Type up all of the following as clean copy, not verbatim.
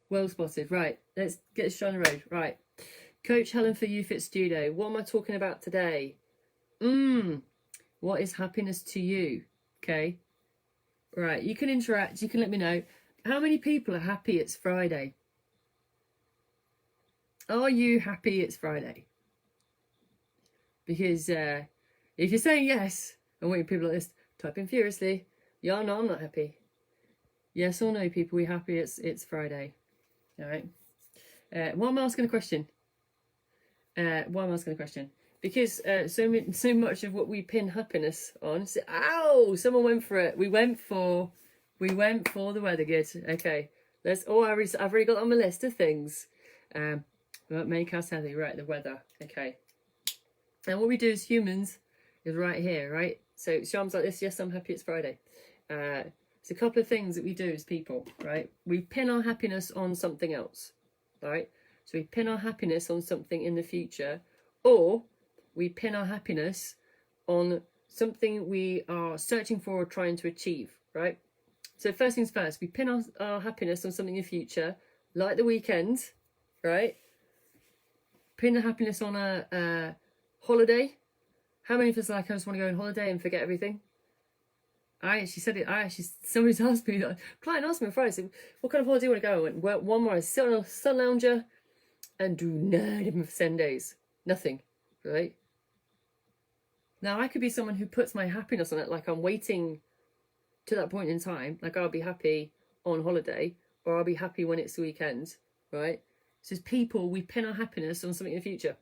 Well spotted. Right, let's get this show on the road. Right, Coach Helen for You Fit Studio. What am I talking about today? What is happiness to you? Okay. Right, you can interact. You can let me know. How many people are happy it's Friday? Are you happy it's Friday? Because if you're saying yes, I want you people like this, type in furiously. Yeah, no, I'm not happy. Yes or no, people, we happy it's Friday. All right. Why am I asking a question? Because so much of what we pin happiness on. Ow! Someone went for it. We went for the weather. Good. Okay. I've already got on my list of things. That make us healthy. Right. The weather. Okay. And what we do as humans is right here. Right. So Sham's like this. Yes, I'm happy it's Friday. It's a couple of things that we do as people. Right. We pin our happiness on something else. Right. So we pin our happiness on something in the future, or we pin our happiness on something we are searching for or trying to achieve, right? So first things first, we pin our happiness on something in the future, like the weekend, right? Pin the happiness on a holiday. How many of us like, I just want to go on holiday and forget everything? Somebody's asked me, a client asked me on Friday, said, what kind of holiday do you want to go on? I went, well, one where I sit on a sun lounger and do nothing for 7 days. Nothing, right? Now, I could be someone who puts my happiness on it, like I'm waiting to that point in time. Like I'll be happy on holiday, or I'll be happy when it's the weekend, right? So as people, we pin our happiness on something in the future.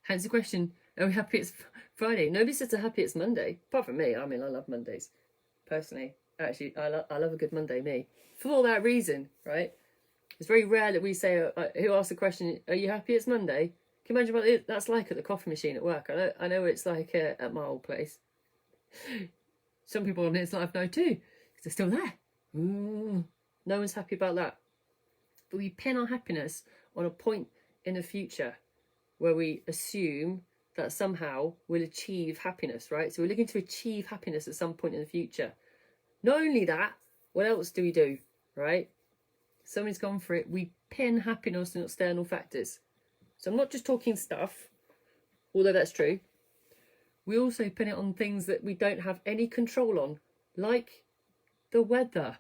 Hence the question, are we happy it's Friday? Nobody says they're happy it's Monday, apart from me. I mean, I love Mondays, personally. Actually, I love a good Monday, me. For all that reason, right? It's very rare that we say, who asks the question, are you happy it's Monday? Can you imagine what that's like at the coffee machine at work? I know it's like at my old place. Some people on this life know too, because they're still there. No one's happy about that. But we pin our happiness on a point in the future where we assume that somehow we'll achieve happiness, right? So we're looking to achieve happiness at some point in the future. Not only that, what else do we do, right? Somebody's gone for it. We pin happiness on external factors. So I'm not just talking stuff, although that's true. We also pin it on things that we don't have any control on, like the weather.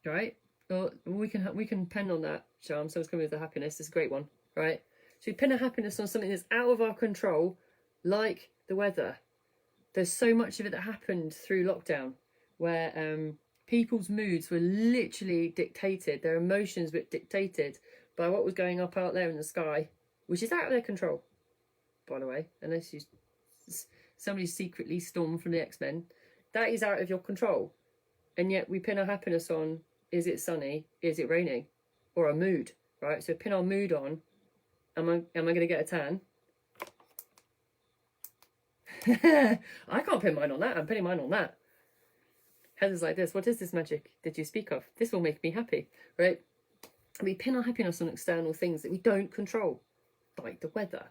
Right? Or we can pin on that, Charm. Someone's coming with the happiness. It's a great one, right? So we pin a happiness on something that's out of our control, like the weather. There's so much of it that happened through lockdown, where people's moods were literally dictated, their emotions were dictated by what was going up out there in the sky, which is out of their control, by the way, unless somebody secretly stormed from the X-Men. That is out of your control. And yet we pin our happiness on, is it sunny, is it raining, or a mood, right? So pin our mood on, am I going to get a tan? I can't pin mine on that. I'm pinning mine on that. Heather's like this. What is this magic that you speak of? This will make me happy, right? We pin our happiness on external things that we don't control, like the weather,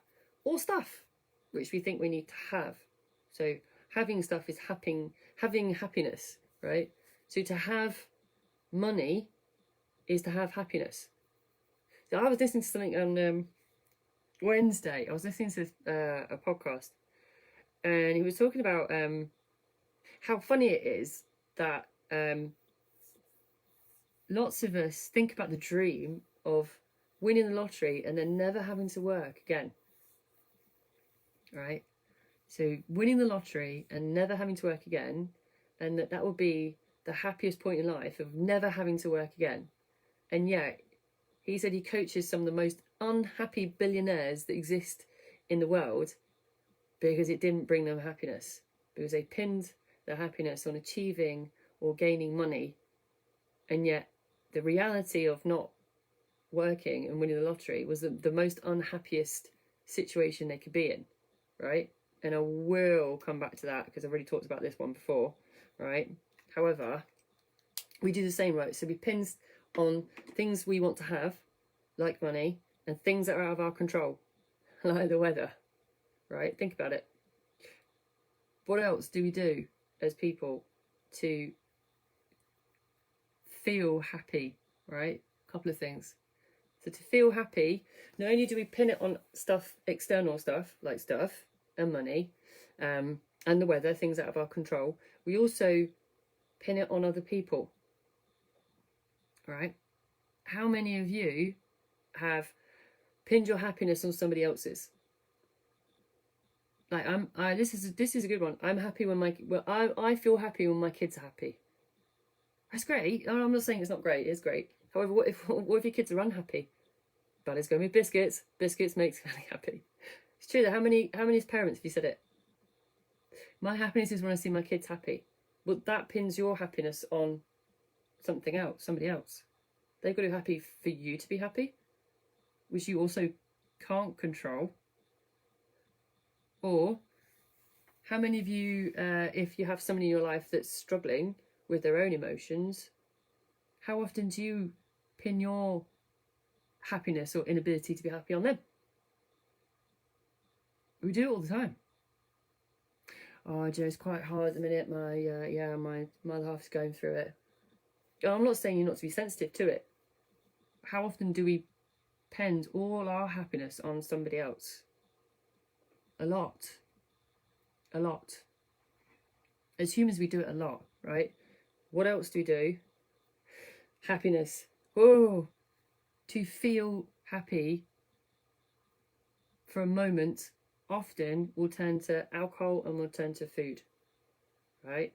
or stuff which we think we need to have. So having stuff is having happiness, right? So to have money is to have happiness. So I was listening to something on Wednesday. I was listening to a podcast, and he was talking about how funny it is that lots of us think about the dream of winning the lottery and then never having to work again. Right? So winning the lottery and never having to work again, and that would be the happiest point in life, of never having to work again. And yet, he said he coaches some of the most unhappy billionaires that exist in the world because it didn't bring them happiness, because they pinned their happiness on achieving or gaining money. And yet the reality of not working and winning the lottery was the most unhappiest situation they could be in, right? And I will come back to that because I've already talked about this one before, right? However, we do the same, right? So we pin on things we want to have, like money, and things that are out of our control, like the weather, right? Think about it. What else do we do as people to feel happy, right? A couple of things. So to feel happy, not only do we pin it on stuff, external stuff, like stuff and money, and the weather, things out of our control, we also pin it on other people, right? How many of you have pinned your happiness on somebody else's? Like this is a good one. I'm happy when I feel happy when my kids are happy. That's great. I'm not saying it's not great. It's great. However, what if your kids are unhappy? Daddy's going with biscuits. Biscuits makes me happy. It's true that how many parents have you said it? My happiness is when I see my kids happy. Well, that pins your happiness on something else, somebody else. They've got to be happy for you to be happy, which you also can't control. Or how many of you, if you have someone in your life that's struggling with their own emotions, how often do you pin your happiness or inability to be happy on them? We do it all the time. Oh, Joe, it's quite hard at the minute. My other half's going through it. I'm not saying you're not to be sensitive to it. How often do we pin all our happiness on somebody else? A lot. A lot. As humans, we do it a lot, right? What else do we do? Happiness. Oh, to feel happy for a moment often will turn to alcohol and will turn to food, right?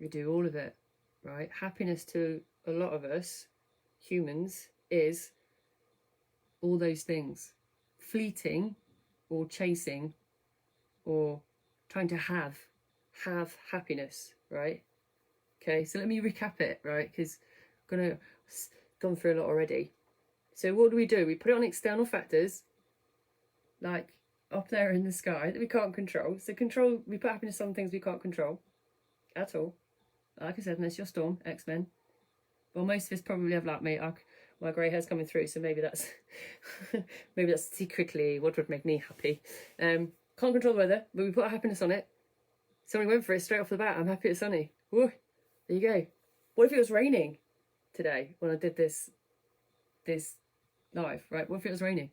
We do all of it, right? Happiness to a lot of us humans is all those things, fleeting or chasing or trying to have happiness, right? Okay, so let me recap it, right? Because I'm gone through a lot already. So what do? We put it on external factors, like up there in the sky that we can't control. So we put happiness on things we can't control at all. Like I said, unless you're Storm, X-Men. Well, most of us probably have like me. My grey hair's coming through, so maybe that's maybe that's secretly what would make me happy. Can't control the weather, but we put our happiness on it. Somebody went for it straight off the bat. I'm happy it's sunny. Woo, there you go. What if it was raining today when I did this live, right? What if it was raining?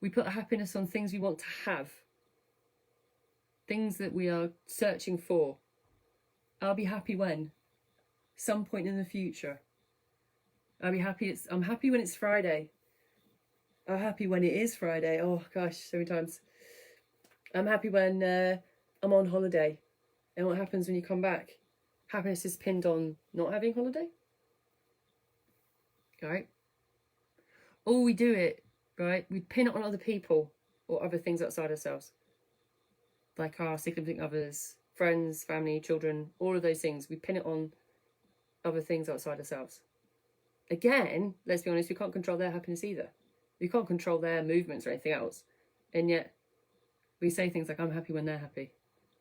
We put our happiness on things we want to have, things that we are searching for. I'll be happy when? Some point in the future. I'm happy when it's Friday. I'm happy when it is Friday. Oh gosh, so many times. I'm happy when I'm on holiday. And what happens when you come back? Happiness is pinned on not having holiday. Right? Or we do it, right? We pin it on other people or other things outside ourselves. Like our significant others, friends, family, children, all of those things. We pin it on other things outside ourselves. Again, let's be honest, we can't control their happiness either. We can't control their movements or anything else. And yet, we say things like, I'm happy when they're happy.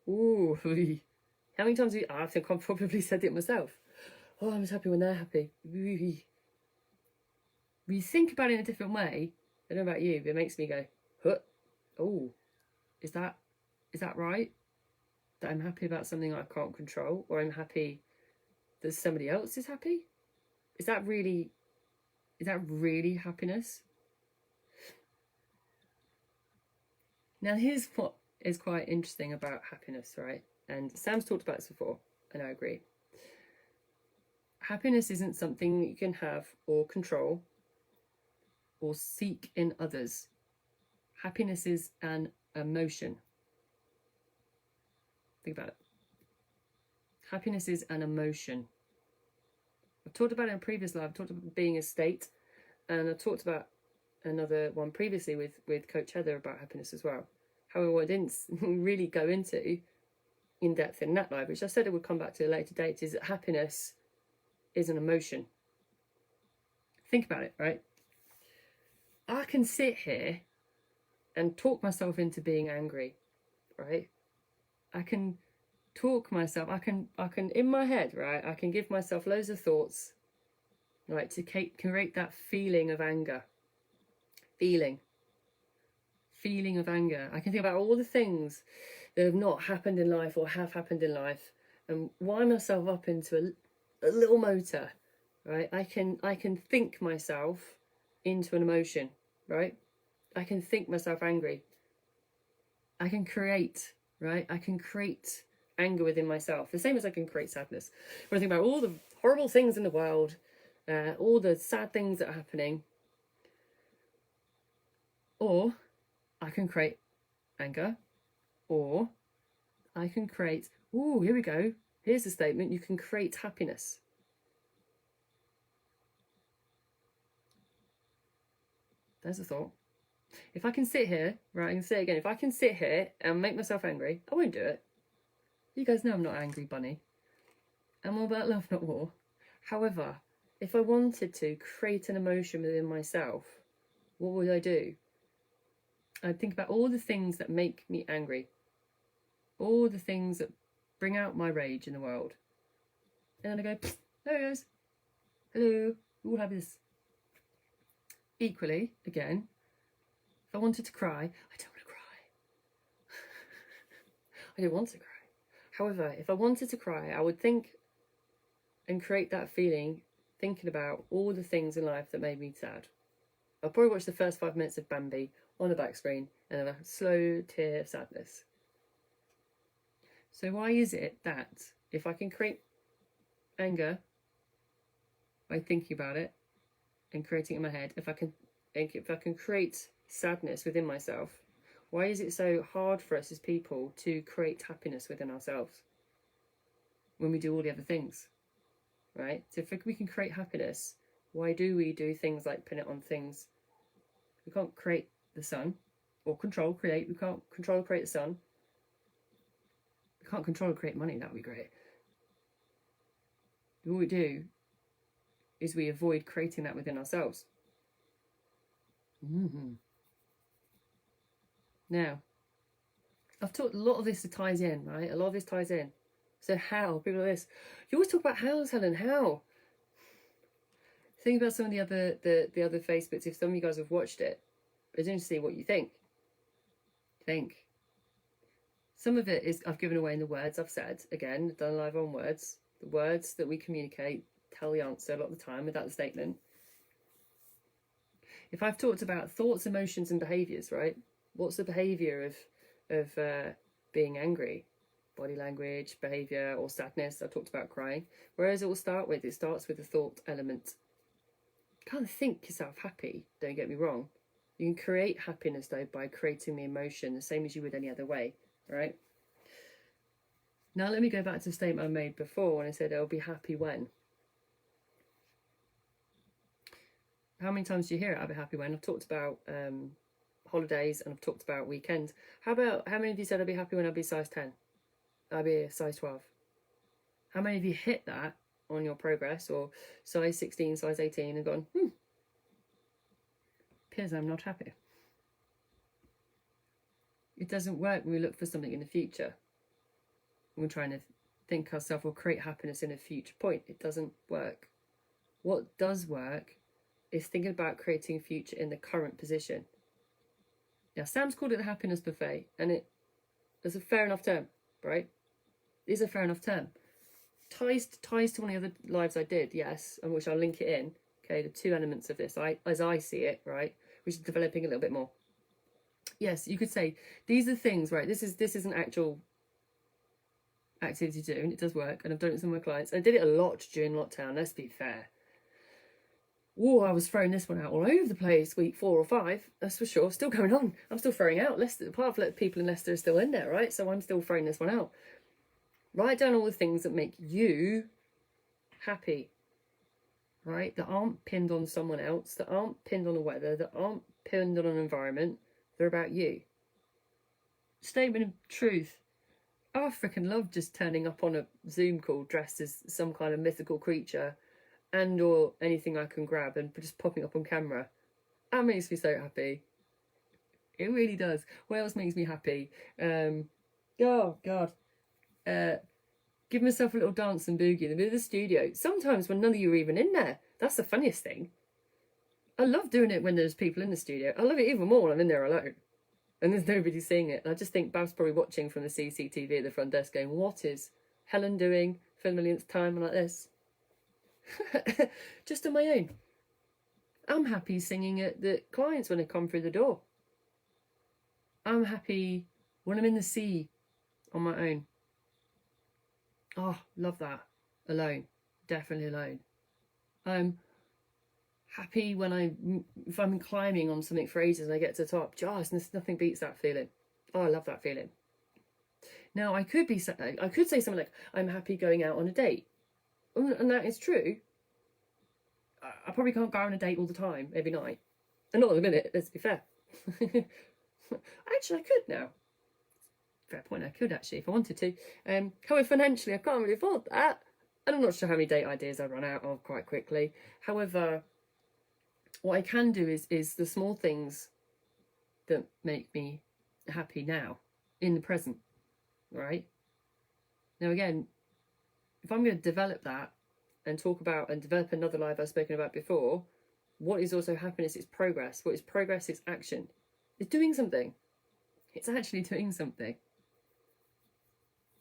Ooh, how many times I think I've probably said it myself. Oh, I'm just happy when they're happy. We think about it in a different way. I don't know about you, but it makes me go, huh? Oh, is that right? That I'm happy about something I can't control, or I'm happy that somebody else is happy? Is that really happiness? Now, here's what is quite interesting about happiness, right? And Sam's talked about this before, and I agree. Happiness isn't something that you can have or control or seek in others. Happiness is an emotion. Think about it. Happiness is an emotion. I've talked about it in a previous live. I've talked about being a state, and I talked about another one previously with Coach Heather about happiness as well. However, what I didn't really go into in depth in that live, which I said I would come back to at a later date, is that happiness is an emotion. Think about it, right? I can sit here and talk myself into being angry, right? I can talk myself, I can in my head, right, I can give myself loads of thoughts, right, to create that feeling of anger. Feeling of anger. I can think about all the things that have not happened in life or have happened in life and wind myself up into a little motor, right? I can think myself into an emotion, right? I can think myself angry. I can create, right? I can create anger within myself, the same as I can create sadness. When I think about all the horrible things in the world, all the sad things that are happening, or I can create anger, or I can create, ooh, here we go. Here's the statement: you can create happiness. There's a thought. If I can sit here, right, I can say it again, if I can sit here and make myself angry, I won't do it. You guys know I'm not angry bunny. I'm all about love, not war. However, if I wanted to create an emotion within myself, what would I do? I'd think about all the things that make me angry, all the things that bring out my rage in the world. And then I go, there it goes. Hello, we'll have this. Equally, again, if I wanted to cry, I don't want to cry. I don't want to cry. However, if I wanted to cry, I would think and create that feeling, thinking about all the things in life that made me sad. I'll probably watch the first 5 minutes of Bambi on the back screen and then a slow tear of sadness. So why is it that if I can create anger by thinking about it and creating it in my head, if I can create sadness within myself, why is it so hard for us as people to create happiness within ourselves when we do all the other things, right? So if we can create happiness, why do we do things like pin it on things? We can't create the sun or create. We can't control or create the sun. We can't control or create money. That would be great. What we do is we avoid creating that within ourselves. Now, I've talked a lot of this ties in, right? A lot of this ties in. So how? People are this. You always talk about hows, Helen. How? Think about some of the other Facebooks. If some of you guys have watched it, it's interesting to see what you think. Some of it is I've given away in the words I've said. Again, done live on words. The words that we communicate tell the answer a lot of the time without the statement. If I've talked about thoughts, emotions, and behaviours, right? What's the behaviour of being angry? Body language, behaviour, or sadness. I talked about crying. Where does it all start with? It starts with the thought element. You can't think yourself happy, don't get me wrong. You can create happiness, though, by creating the emotion, the same as you would any other way, right? Now, let me go back to the statement I made before when I said I'll be happy when. How many times do you hear it, I'll be happy when? I've talked about holidays and I've talked about weekends. How many of you said I'll be happy when I'll be size 10? I'll be a size 12. How many of you hit that on your progress, or size 16, size 18 and gone, appears I'm not happy? It doesn't work when we look for something in the future. We're trying to think ourselves or create happiness in a future point. It doesn't work. What does work is thinking about creating a future in the current position. Now, Sam's called it the happiness buffet, and it's a fair enough term, right? It is a fair enough term. Ties to one of the other lives I did, yes, and which I'll link it in. Okay, the two elements of this, as I see it, right, which is developing a little bit more. Yes, you could say these are things, right? This is an actual activity to do, and it does work, and I've done it with some of my clients. I did it a lot during lockdown, let's be fair. Oh, I was throwing this one out all over the place, week 4 or 5, that's for sure. Still going on. I'm still throwing out. Leicester, part of people in Leicester are still in there, right? So I'm still throwing this one out. Write down all the things that make you happy, right? That aren't pinned on someone else, that aren't pinned on the weather, that aren't pinned on an environment. They're about you. Statement of truth. Oh, I freaking love just turning up on a Zoom call dressed as some kind of mythical creature and or anything I can grab and just popping up on camera. That makes me so happy. It really does. What else makes me happy? Oh, God. Give myself a little dance and boogie in the middle of the studio. Sometimes when none of you are even in there. That's the funniest thing. I love doing it when there's people in the studio. I love it even more when I'm in there alone and there's nobody seeing it. And I just think Bab's probably watching from the CCTV at the front desk going, what is Helen doing for the millionth time like this? just on my own. I'm happy singing at the clients when they come through the door. I'm happy when I'm in the sea on my own. Oh, love that. Alone. Definitely alone. I'm happy when if I'm climbing on something for ages and I get to the top. Just nothing beats that feeling. Oh, I love that feeling. Now, I could say something like, I'm happy going out on a date. And that is true. I probably can't go on a date all the time, every night. And not at the minute, let's be fair. Actually, I could now. Fair point, I could actually, if I wanted to. However, financially, I can't really afford that. And I'm not sure how many date ideas I run out of quite quickly. However, what I can do is the small things that make me happy now, in the present, right? Now, again, if I'm going to develop that and talk about and develop another life I've spoken about before, what is also happiness is progress. What is progress is action. It's doing something. It's actually doing something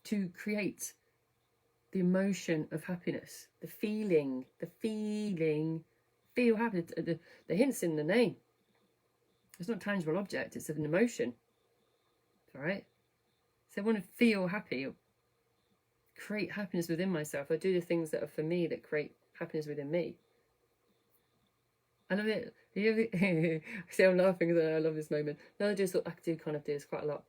to create the emotion of happiness, the feeling, feel happy. The hint's in the name. It's not a tangible object, it's an emotion. All right? So I want to feel happy, create happiness within myself. I do the things that are for me that create happiness within me. I love it. See, I'm laughing because I love this moment. No, I do kind of do this quite a lot.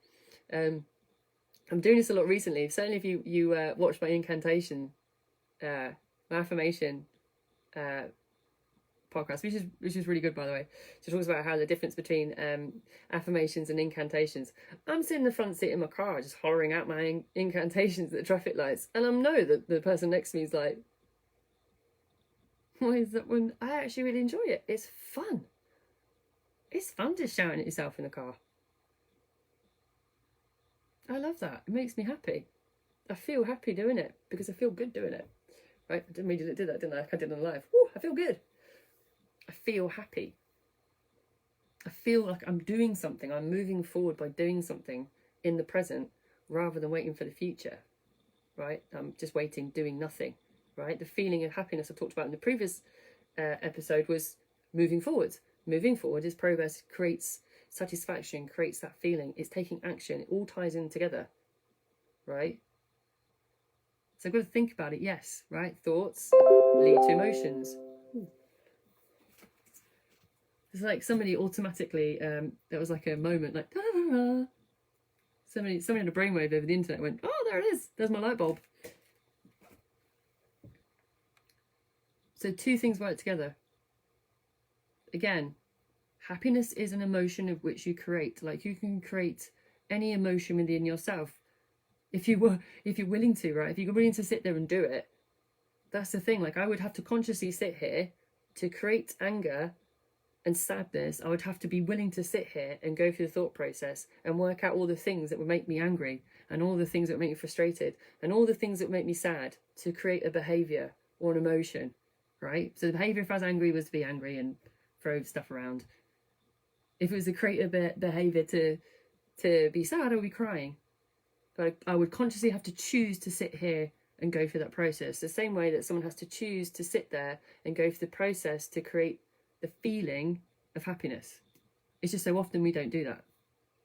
I'm doing this a lot recently. Certainly, if you watch my incantation, my affirmation podcast, which is really good, by the way. She talks about how the difference between affirmations and incantations. I'm sitting in the front seat in my car, just hollering out my incantations at the traffic lights, and I know that the person next to me is like, "Why is that?" When I actually really enjoy it, it's fun. It's fun just shouting at yourself in the car. I love that. It makes me happy. I feel happy doing it because I feel good doing it. Right? I didn't mean to do that, didn't I? Like I did on live. Woo, I feel good. I feel happy. I feel like I'm doing something. I'm moving forward by doing something in the present rather than waiting for the future. Right? I'm just waiting, doing nothing. Right? The feeling of happiness I talked about in the previous episode was moving forward. Moving forward is progress, creates satisfaction, creates that feeling. It's taking action. It all ties in together. Right? So I've got to think about it, yes, right? Thoughts lead to emotions. It's like somebody automatically, there was like a moment like, da-da-da-da. Somebody in a brainwave over the internet went, oh, there it is. There's my light bulb. So two things work together. Again, happiness is an emotion of which you create. Like you can create any emotion within yourself. If you're willing to, right? If you're willing to sit there and do it, that's the thing. Like I would have to consciously sit here to create anger and sadness. I would have to be willing to sit here and go through the thought process and work out all the things that would make me angry and all the things that would make me frustrated and all the things that would make me sad to create a behavior or an emotion, right? So the behavior, if I was angry, was to be angry and throw stuff around. If it was to create a behavior to be sad, I would be crying. But I would consciously have to choose to sit here and go through that process. The same way that someone has to choose to sit there and go through the process to create the feeling of happiness. It's just so often we don't do that.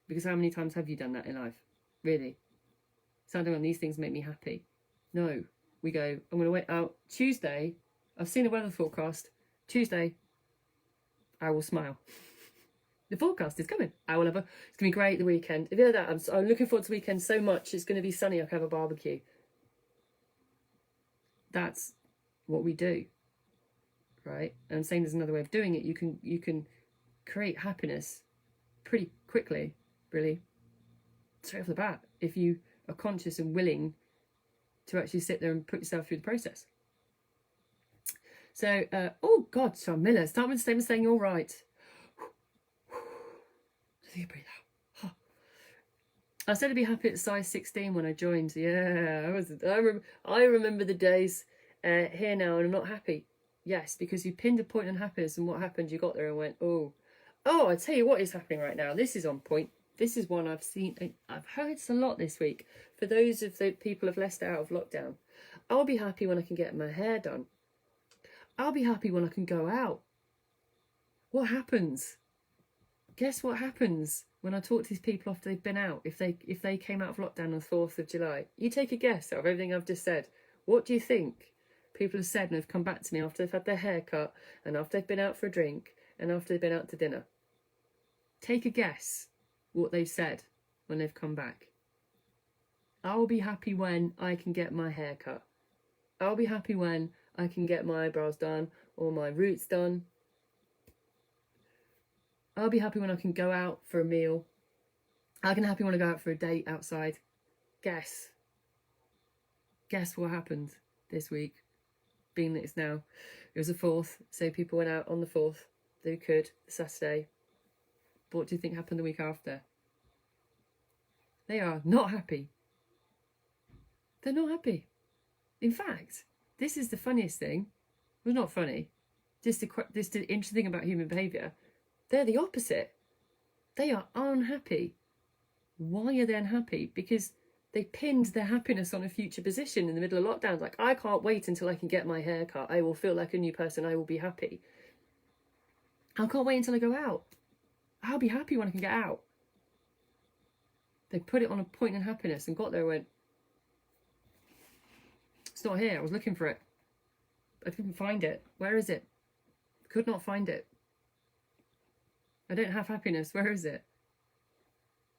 Because how many times have you done that in life? Really? Sounding on these things make me happy. No. We go, I'm going to wait out Tuesday. I've seen the weather forecast. Tuesday, I will smile. The forecast is coming. It's going to be great the weekend. If you hear that, I'm looking forward to the weekend so much. It's going to be sunny. I can have a barbecue. That's what we do, right? And I'm saying there's another way of doing it. You can create happiness pretty quickly, really, straight off the bat, if you are conscious and willing to actually sit there and put yourself through the process. So, oh God, Sean Miller, start with the statement saying you're right. You breathe out. I said to be happy at size 16 when I joined. Yeah, I remember the days here now, and I'm not happy. Yes, because you pinned a point on happiness, and what happened? You got there and went, oh, I tell you what is happening right now. This is on point. This is one I've seen. I've heard a lot this week. For those of the people who've left out of lockdown, I'll be happy when I can get my hair done. I'll be happy when I can go out. What happens? Guess what happens when I talk to these people after they've been out? If they came out of lockdown on the 4th of July, you take a guess out of everything I've just said. What do you think people have said and have come back to me after they've had their hair cut and after they've been out for a drink and after they've been out to dinner? Take a guess what they've said when they've come back. I'll be happy when I can get my hair cut. I'll be happy when I can get my eyebrows done or my roots done. I'll be happy when I can go out for a meal. I'll be happy when I go out for a date outside. Guess what happened this week, being that it was the 4th, so people went out on the 4th, they could, Saturday. But what do you think happened the week after? They are not happy. They're not happy. In fact, this is the funniest thing. Well, not funny. Just the interesting thing about human behaviour. They're the opposite. They are unhappy. Why are they unhappy? Because they pinned their happiness on a future position in the middle of lockdown. Like, I can't wait until I can get my hair cut. I will feel like a new person. I will be happy. I can't wait until I go out. I'll be happy when I can get out. They put it on a point in happiness and got there and went, it's not here. I was looking for it. I didn't find it. Where is it? Could not find it. I don't have happiness. Where is it?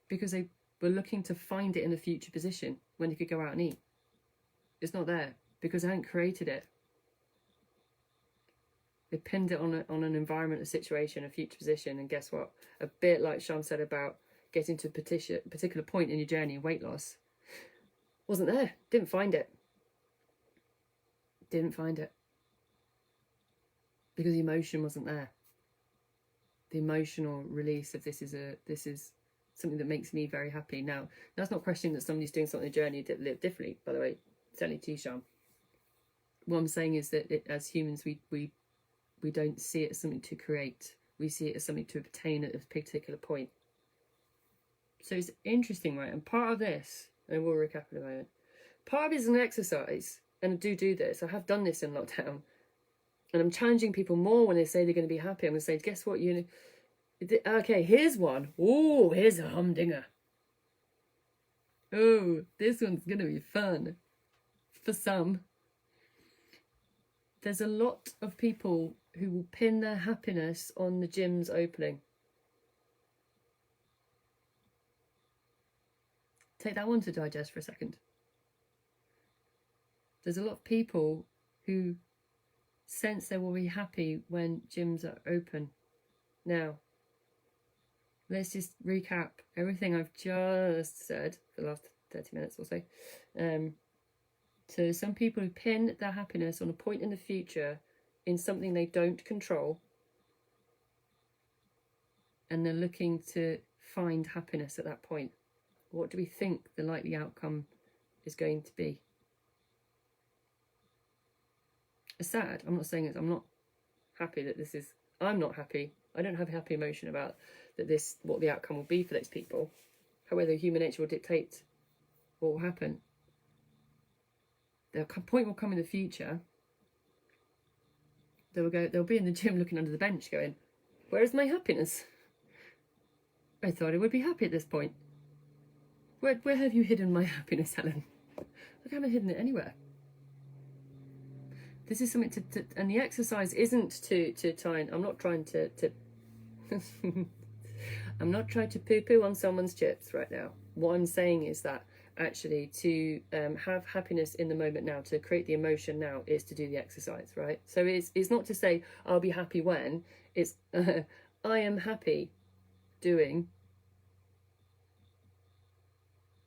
Because they were looking to find it in a future position when they could go out and eat. It's not there because I hadn't created it. They pinned it on an environment, a situation, a future position, and guess what? A bit like Sean said about getting to a particular point in your journey of weight loss. Wasn't there. Didn't find it. Didn't find it. Because the emotion wasn't there. The emotional release of this is something that makes me very happy. Now, that's not questioning that somebody's doing something in the journey that live differently, by the way. It's only T-Sham. What I'm saying is that as humans, we don't see it as something to create. We see it as something to obtain at a particular point. So it's interesting, right? And part of this, and we'll recap in a moment, part of it is an exercise, and I do this. I have done this in lockdown. And I'm challenging people more when they say they're going to be happy. I'm going to say, guess what? Okay, here's one. Oh, here's a humdinger. Oh, this one's going to be fun. For some. There's a lot of people who will pin their happiness on the gym's opening. Take that one to digest for a second. There's a lot of people who sense they will be happy when gyms are open. Now, let's just recap everything I've just said for the last 30 minutes or so. So some people who pin their happiness on a point in the future in something they don't control, and they're looking to find happiness at that point. What do we think the likely outcome is going to be? It's sad. I'm not saying it. I'm not happy that this is. I'm not happy. I don't have a happy emotion about that. What the outcome will be for those people. However, human nature will dictate what will happen. The point will come in the future. They'll be in the gym looking under the bench, going, "Where is my happiness? I thought I would be happy at this point. Where have you hidden my happiness, Helen? I haven't hidden it anywhere." This is something to and the exercise isn't to try and, I'm not trying to I'm not trying to poo-poo on someone's chips right now. What I'm saying is that actually to have happiness in the moment now, to create the emotion now, is to do the exercise, right? So it's not to say I'll be happy when, it's I am happy doing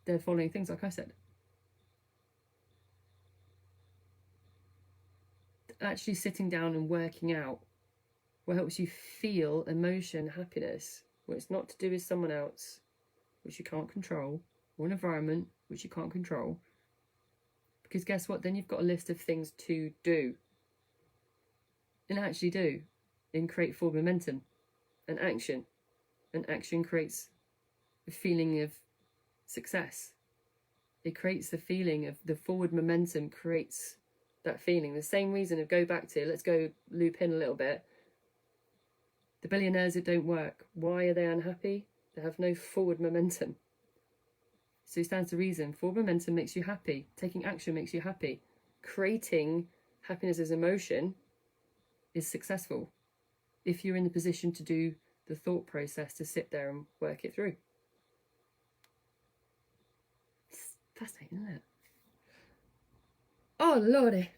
the following things like I said. Actually sitting down and working out what helps you feel emotion, happiness, where it's not to do with someone else, which you can't control, or an environment, which you can't control. Because guess what? Then you've got a list of things to do. And actually do. And create forward momentum and action. And action creates a feeling of success. It creates the feeling of the forward momentum creates that feeling. The same reason of go back to, let's go loop in a little bit. The billionaires that don't work, why are they unhappy? They have no forward momentum. So it stands to reason. Forward momentum makes you happy. Taking action makes you happy. Creating happiness as emotion is successful if you're in the position to do the thought process, to sit there and work it through. It's fascinating, isn't it? Oh, Lordy.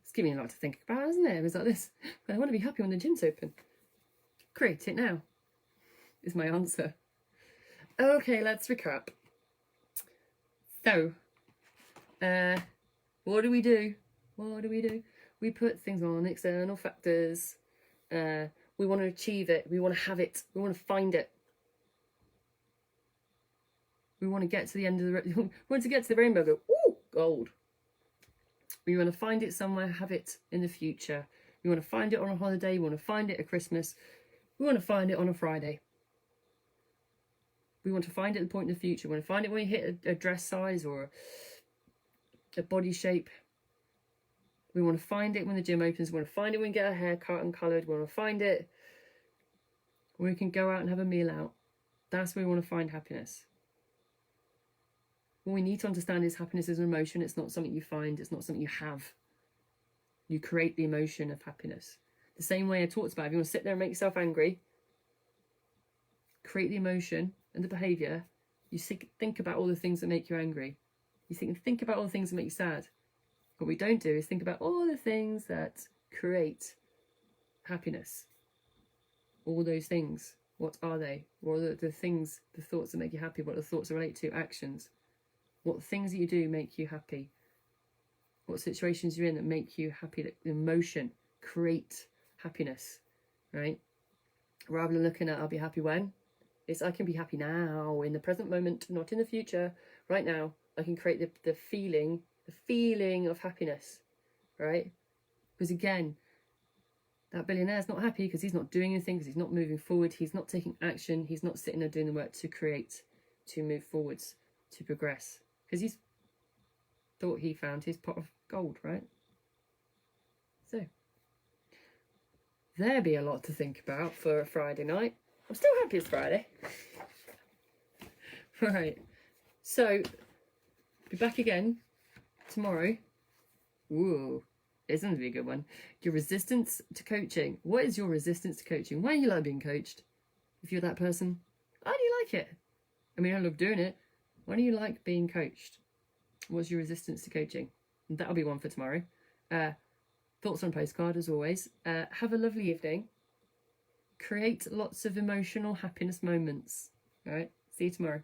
It's giving me a lot to think about, isn't it? It was like this. I want to be happy when the gym's open. Create it now, is my answer. Okay, let's recap. So, what do we do? What do we do? We put things on external factors. We want to achieve it. We want to have it. We want to find it. We want to get to the end of the... we want to get to the rainbow, go, ooh, gold. We want to find it somewhere, have it in the future. We want to find it on a holiday. We want to find it at Christmas. We want to find it on a Friday. We want to find it at the point in the future. We want to find it when you hit a dress size or a body shape. We want to find it when the gym opens. We want to find it when we get our hair cut and coloured. We want to find it when we can go out and have a meal out. That's where we want to find happiness. What we need to understand is happiness is an emotion. It's not something you find. It's not something you have. You create the emotion of happiness. The same way I talked about, if you want to sit there and make yourself angry, create the emotion and the behaviour. You think about all the things that make you angry. You think about all the things that make you sad. What we don't do is think about all the things that create happiness. All those things. What are they? What are the things, the thoughts that make you happy? What are the thoughts that relate to actions? What things that you do make you happy? What situations you're in that make you happy? That emotion create happiness, right? Rather than looking at I'll be happy when, it's I can be happy now, in the present moment, not in the future. Right now, I can create the feeling of happiness, right? Because again, that billionaire's not happy because he's not doing anything, because he's not moving forward, he's not taking action, he's not sitting there doing the work to create, to move forwards, to progress. Because he's thought he found his pot of gold, right? So, there be a lot to think about for a Friday night. I'm still happy it's Friday. Right. So, be back again tomorrow. Ooh, it's going to be a good one. Your resistance to coaching. What is your resistance to coaching? Why do you like being coached? If you're that person, why do you like it? I mean, I love doing it. Why do you like being coached? What's your resistance to coaching? That'll be one for tomorrow. Thoughts on a postcard, as always. Have a lovely evening. Create lots of emotional happiness moments. All right, see you tomorrow.